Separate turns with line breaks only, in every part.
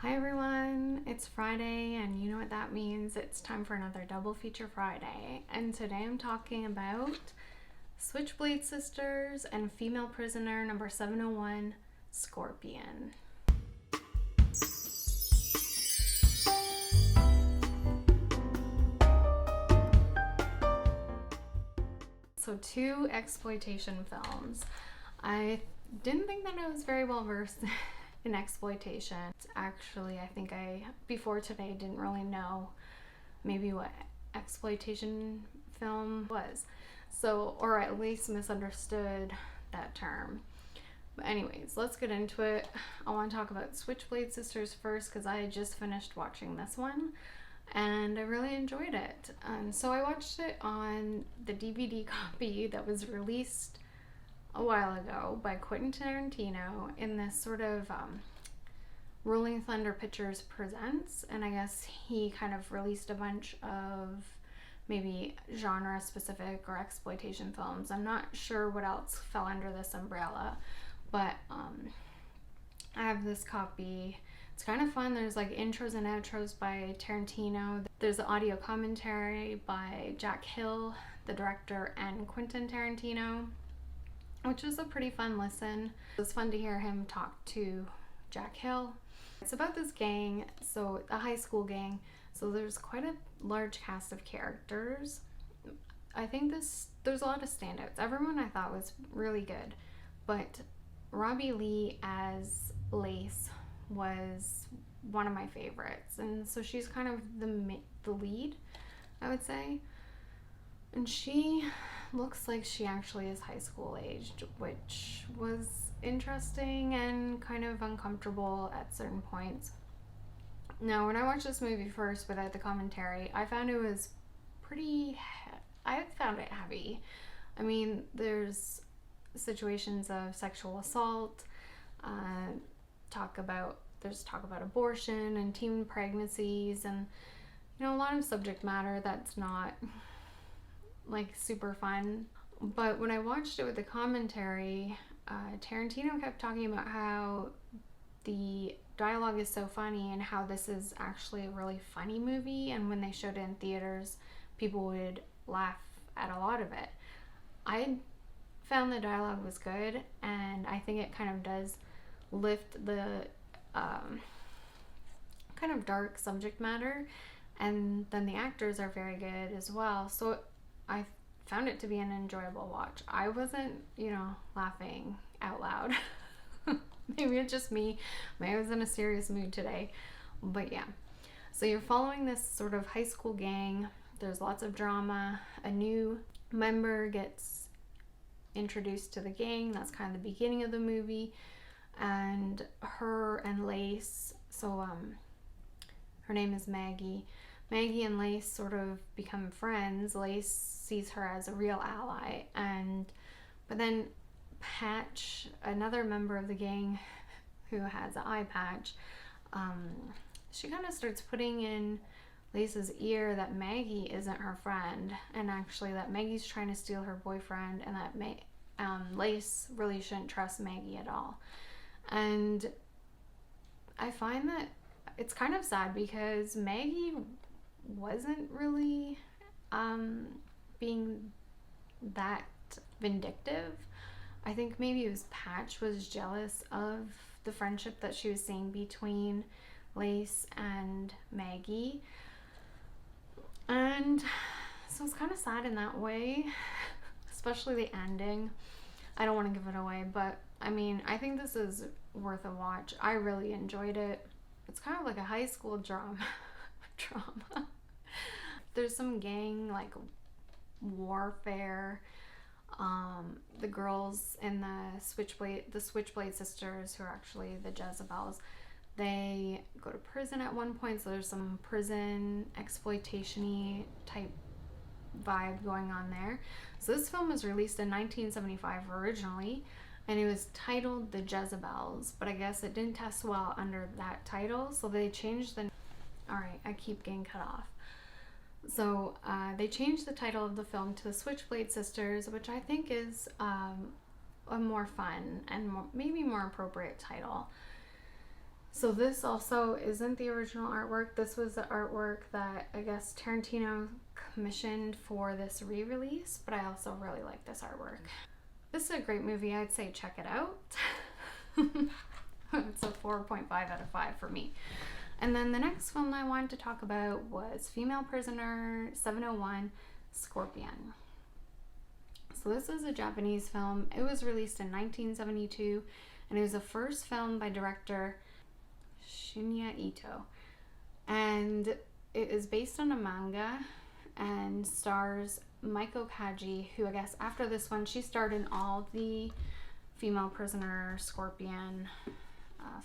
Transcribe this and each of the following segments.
Hi everyone, it's Friday and you know what that means. It's time for another double feature Friday. And today I'm talking about Switchblade Sisters and Female Prisoner number 701, Scorpion. So two exploitation films. I didn't think that I was very well versed in exploitation. Actually, I think before today, didn't really know maybe what exploitation film was. So, or at least misunderstood that term. But anyways, let's get into it. I want to talk about Switchblade Sisters first because I just finished watching this one and I really enjoyed it. So I watched it on the DVD copy that was released a while ago by Quentin Tarantino in this sort of Rolling Thunder Pictures Presents, and I guess he kind of released a bunch of maybe genre specific or exploitation films. I'm not sure what else fell under this umbrella, but I have this copy. It's kind of fun. There's like intros and outros by Tarantino. There's an audio commentary by Jack Hill, the director, and Quentin Tarantino, which is a pretty fun listen. It was fun to hear him talk to Jack Hill. It's about this gang, so a high school gang. So there's quite a large cast of characters. I think there's a lot of standouts. Everyone I thought was really good, but Robbie Lee as Lace was one of my favorites, and so she's kind of the lead, I would say. And she looks like she actually is high school aged, which was interesting and kind of uncomfortable at certain points. Now, when I watched this movie first without the commentary, I found it was I found it heavy. I mean, there's situations of sexual assault, talk about abortion and teen pregnancies, and a lot of subject matter that's not like super fun. But when I watched it with the commentary, Tarantino kept talking about how the dialogue is so funny and how this is actually a really funny movie, and when they showed it in theaters, people would laugh at a lot of it. I found the dialogue was good, and I think it kind of does lift the kind of dark subject matter, and then the actors are very good as well. So I found it to be an enjoyable watch. I wasn't, laughing out loud. Maybe it's just me. Maybe I was in a serious mood today. But yeah. So you're following this sort of high school gang. There's lots of drama. A new member gets introduced to the gang. That's kind of the beginning of the movie. And her and Lace, so her name is Maggie. Maggie and Lace sort of become friends. Lace sees her as a real ally, but then Patch, another member of the gang who has an eye patch, she kind of starts putting in Lace's ear that Maggie isn't her friend, and actually that Maggie's trying to steal her boyfriend, and that Lace really shouldn't trust Maggie at all. And I find that it's kind of sad because Maggie wasn't really being that vindictive. I think maybe it was Patch was jealous of the friendship that she was seeing between Lace and Maggie, and so it's kind of sad in that way, especially the ending. I don't want to give it away, but I mean, I think this is worth a watch. I really enjoyed it. It's kind of like a high school drama. There's some gang like warfare. The girls in the Switchblade Sisters, who are actually the Jezebels, they go to prison at one point, so there's some prison exploitation-y type vibe going on there. So this film was released in 1975 originally, and it was titled The Jezebels, but I guess it didn't test well under that title, so they changed the... Alright, I keep getting cut off. So they changed the title of the film to The Switchblade Sisters, which I think is a more fun and maybe more appropriate title. So this also isn't the original artwork. This was the artwork that I guess Tarantino commissioned for this re-release, but I also really like this artwork. This is a great movie. I'd say check it out. It's a 4.5 out of 5 for me. And then the next film I wanted to talk about was Female Prisoner 701 Scorpion. So this is a Japanese film. It was released in 1972, and it was the first film by director Shinya Ito. And it is based on a manga and stars Maiko Kaji, who I guess after this one, she starred in all the Female Prisoner Scorpion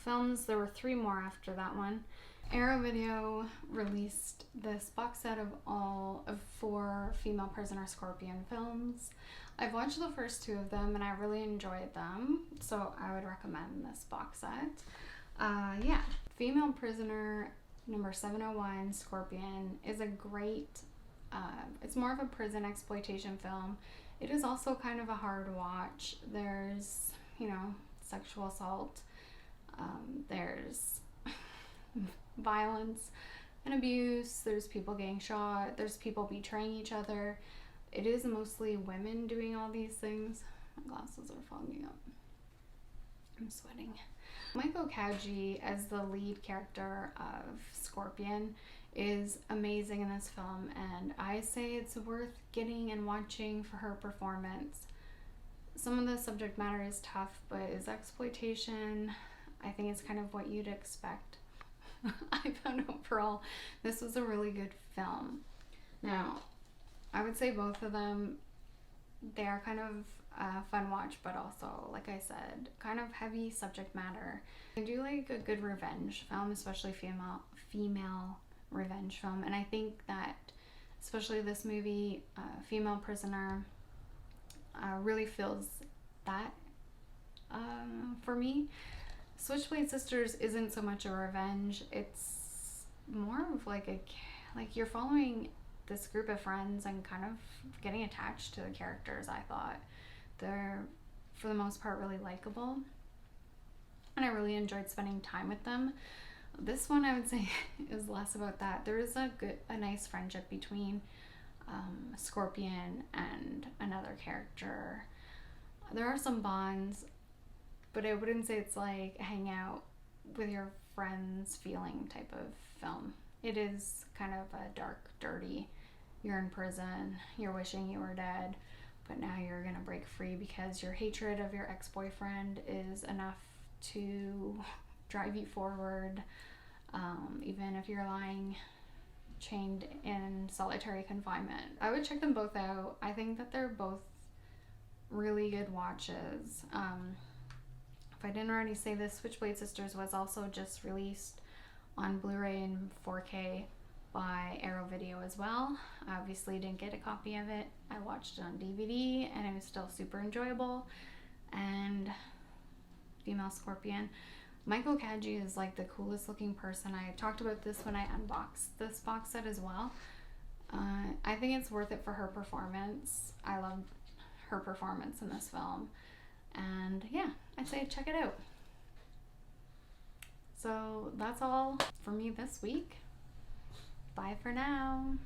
films. There were 3 more after that one. Arrow Video released this box set of all of 4 Female Prisoner Scorpion films. I've watched the first 2 of them and I really enjoyed them, so I would recommend this box set. Yeah, Female Prisoner number 701 Scorpion is a great, it's more of a prison exploitation film. It is also kind of a hard watch. There's, you know, sexual assault, there's violence and abuse, there's people getting shot, there's people betraying each other. It is mostly women doing all these things. My glasses are fogging up. I'm sweating. Maiko Kaji as the lead character of Scorpion is amazing in this film, and I say it's worth getting and watching for her performance. Some of the subject matter is tough, but is exploitation. I think it's kind of what you'd expect. I found overall this was a really good film. Now, I would say both of them, they are kind of fun watch, but also, like I said, kind of heavy subject matter. I do like a good revenge film, especially female revenge film, and I think that especially this movie, Female Prisoner, really feels that for me. Switchblade Sisters isn't so much a revenge, it's more of like you're following this group of friends and kind of getting attached to the characters. I thought they're, for the most part, really likable, and I really enjoyed spending time with them. This one, I would say, is less about that. There is a nice friendship between Scorpion and another character. There are some bonds, but I wouldn't say it's like a hang out with your friends feeling type of film. It is kind of a dark, dirty, you're in prison, you're wishing you were dead, but now you're gonna break free because your hatred of your ex-boyfriend is enough to drive you forward, even if you're lying chained in solitary confinement. I would check them both out. I think that they're both really good watches. If I didn't already say this, Switchblade Sisters was also just released on Blu-ray and 4K by Arrow Video as well. I obviously didn't get a copy of it. I watched it on DVD and it was still super enjoyable. And Female Scorpion, Maiko Kaji is like the coolest looking person. I talked about this when I unboxed this box set as well. I think it's worth it for her performance. I love her performance in this film. And yeah, I'd say check it out. So that's all for me this week. Bye for now.